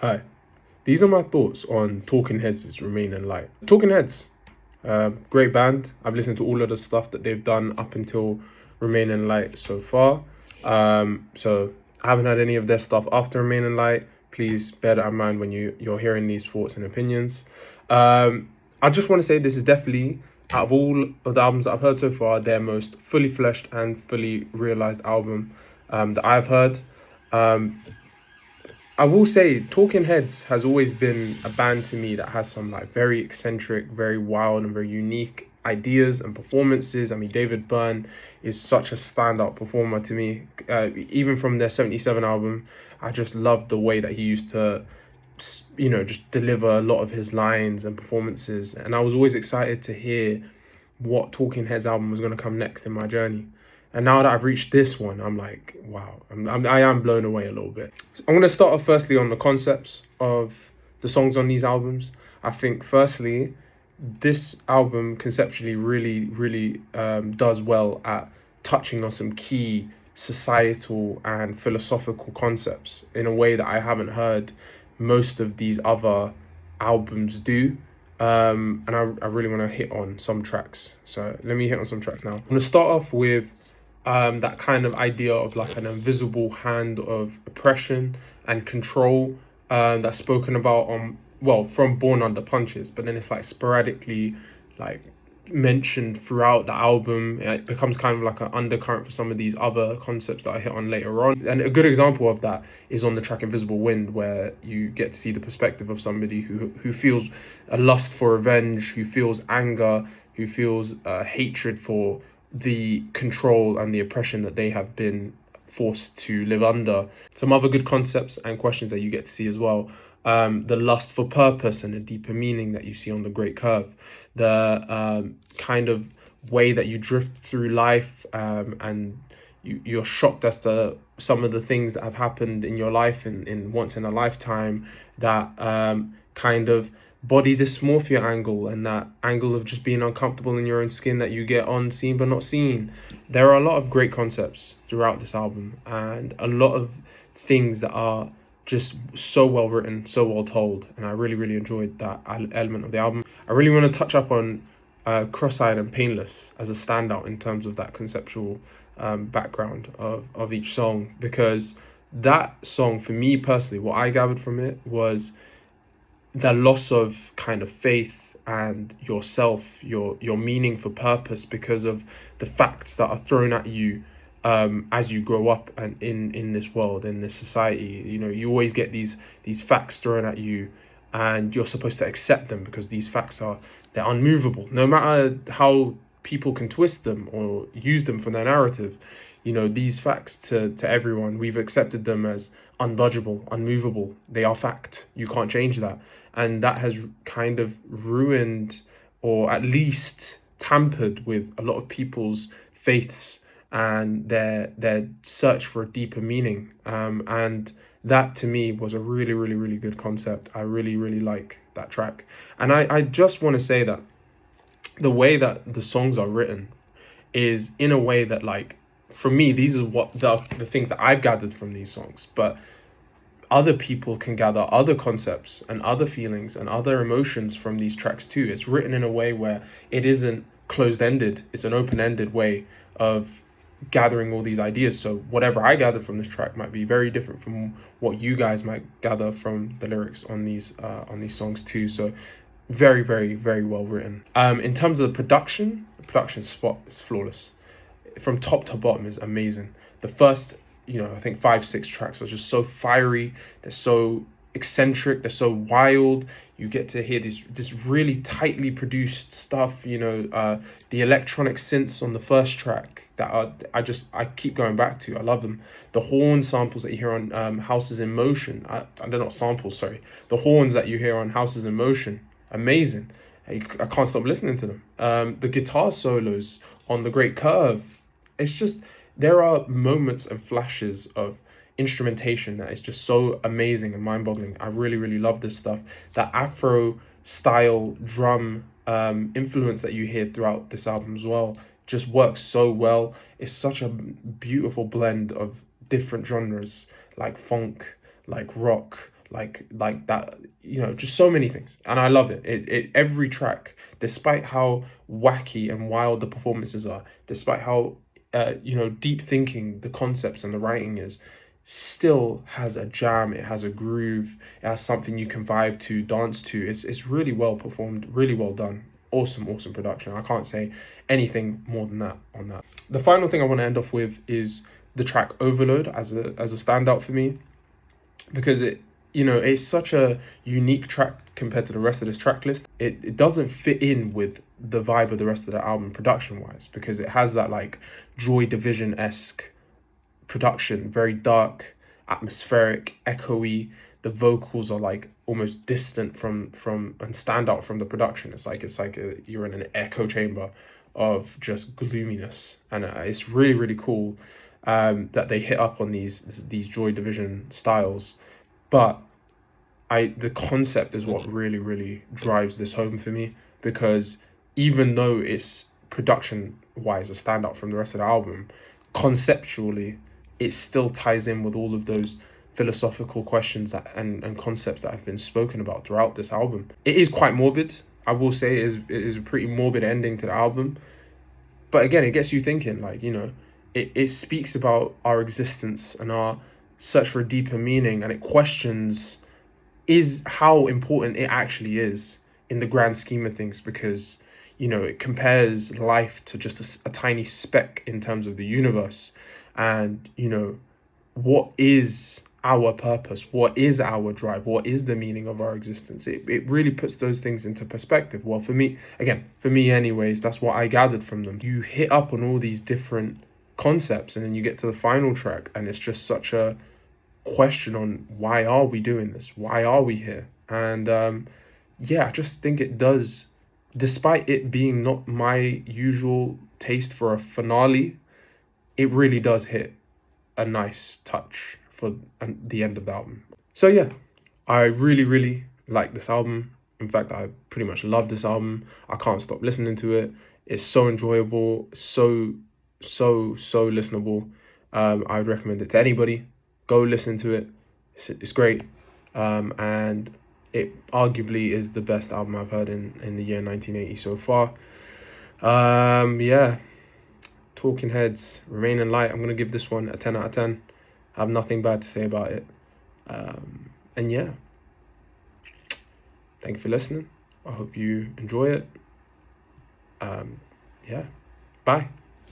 Hi, these are my thoughts on Talking Heads' Remain in Light. Talking Heads, great band. I've listened to all of the stuff that they've done up until Remain in Light so far. So I haven't heard any of their stuff after Remain in Light. Please bear that in mind when you're hearing these thoughts and opinions. I just want to say this is definitely, out of all of the albums that I've heard so far, their most fully fleshed and fully realized album that I've heard. Um, I will say Talking Heads has always been a band to me that has some like very eccentric, very wild and very unique ideas and performances. I mean, David Byrne is such a standout performer to me. Even from their 77 album, I just loved the way that he used to, just deliver a lot of his lines and performances. And I was always excited to hear what Talking Heads album was going to come next in my journey. And now that I've reached this one, I'm like, wow, I am blown away a little bit. So I'm going to start off firstly on the concepts of the songs on these albums. I think firstly, this album conceptually really does well at touching on some key societal and philosophical concepts in a way that I haven't heard most of these other albums do. And I really want to hit on some tracks. So let me hit on some tracks now. I'm going to start off with that kind of idea of like an invisible hand of oppression and control that's spoken about on, well, from Born Under Punches, but then it's like sporadically like mentioned throughout the album. It becomes kind of like an undercurrent for some of these other concepts that I hit on later on. And a good example of that is on the track Invisible Wind, where you get to see the perspective of somebody who feels a lust for revenge, who feels anger, who feels hatred for the control and the oppression that they have been forced to live under. Some other good concepts and questions that you get to see as well. The lust for purpose and a deeper meaning that you see on The Great Curve. The kind of way that you drift through life, and you're shocked as to some of the things that have happened in your life in once in a lifetime, that kind of body dysmorphia angle and that angle of just being uncomfortable in your own skin that you get on Seen But Not Seen. There are a lot of great concepts throughout this album and a lot of things that are just so well written, so well told, and I really enjoyed that element of the album. I really want to touch up on Cross-Eyed and Painless as a standout in terms of that conceptual background of each song, because that song, for me personally, what I gathered from it was the loss of kind of faith and yourself, your meaning for purpose, because of the facts that are thrown at you as you grow up and in this world, in this society. You always get these facts thrown at you, and you're supposed to accept them because these facts they're unmovable, no matter how people can twist them or use them for their narrative. These facts, to everyone, we've accepted them as unbudgeable, unmovable. They are fact. You can't change that. And that has kind of ruined, or at least tampered with, a lot of people's faiths and their search for a deeper meaning. And that to me was a really good concept. I really like that track. And I just want to say that the way that the songs are written is in a way that, like, for me, these are what the things that I've gathered from these songs. But other people can gather other concepts and other feelings and other emotions from these tracks too. It's written in a way where it isn't closed-ended. It's an open-ended way of gathering all these ideas. So whatever I gathered from this track might be very different from what you guys might gather from the lyrics on these songs too. So very well written. In terms of the production spot is flawless. From top to bottom is amazing. The first, I think 5-6 tracks are just so fiery. They're so eccentric. They're so wild. You get to hear this really tightly produced stuff. The electronic synths on the first track that I keep going back to. I love them. The horn samples that you hear on Houses in Motion. They're not samples, sorry. The horns that you hear on Houses in Motion, amazing. I can't stop listening to them. The guitar solos on The Great Curve. It's just, there are moments and flashes of instrumentation that is just so amazing and mind-boggling. I really love this stuff. That Afro style drum influence that you hear throughout this album as well just works so well. It's such a beautiful blend of different genres, like funk, like rock, like that, just so many things, and I love it. Every track, despite how wacky and wild the performances are, despite how deep thinking the concepts and the writing is, still has a jam. It has a groove. It has something you can vibe to, dance to. It's really well performed, really well done. Awesome production. I can't say anything more than that on that. The final thing I want to end off with is the track Overload as a standout for me, because it's such a unique track compared to the rest of this track list. It doesn't fit in with the vibe of the rest of the album production wise, because it has that like Joy Division-esque production, very dark, atmospheric, echoey. The vocals are like almost distant from and stand out from the production. It's like you're in an echo chamber of just gloominess, and it's really cool that they hit up on these Joy Division styles. But the concept is what really drives this home for me, because even though it's production wise a standout from the rest of the album, conceptually it still ties in with all of those philosophical questions and concepts that have been spoken about throughout this album. It is quite morbid, I will say. It is a pretty morbid ending to the album, but again, it gets you thinking, like, it speaks about our existence and our search for a deeper meaning, and it questions is how important it actually is in the grand scheme of things, because it compares life to just a tiny speck in terms of the universe. And what is our purpose, what is our drive, what is the meaning of our existence? It really puts those things into perspective. Well, for me anyways, that's what I gathered from them. You hit up on all these different concepts, and then you get to the final track, and it's just such a question on why are we doing this, why are we here. And I just think it does, despite it being not my usual taste for a finale, it really does hit a nice touch for the end of the album. So yeah, I really like this album. In fact, I pretty much love this album. I can't stop listening to it. It's so enjoyable, so listenable. I would recommend it to anybody. Go listen to it. It's great. And it arguably is the best album I've heard in the year 1980 so far. Talking Heads, Remain in Light. I'm going to give this one a 10 out of 10. I have nothing bad to say about it. And yeah, thank you for listening. I hope you enjoy it. Bye.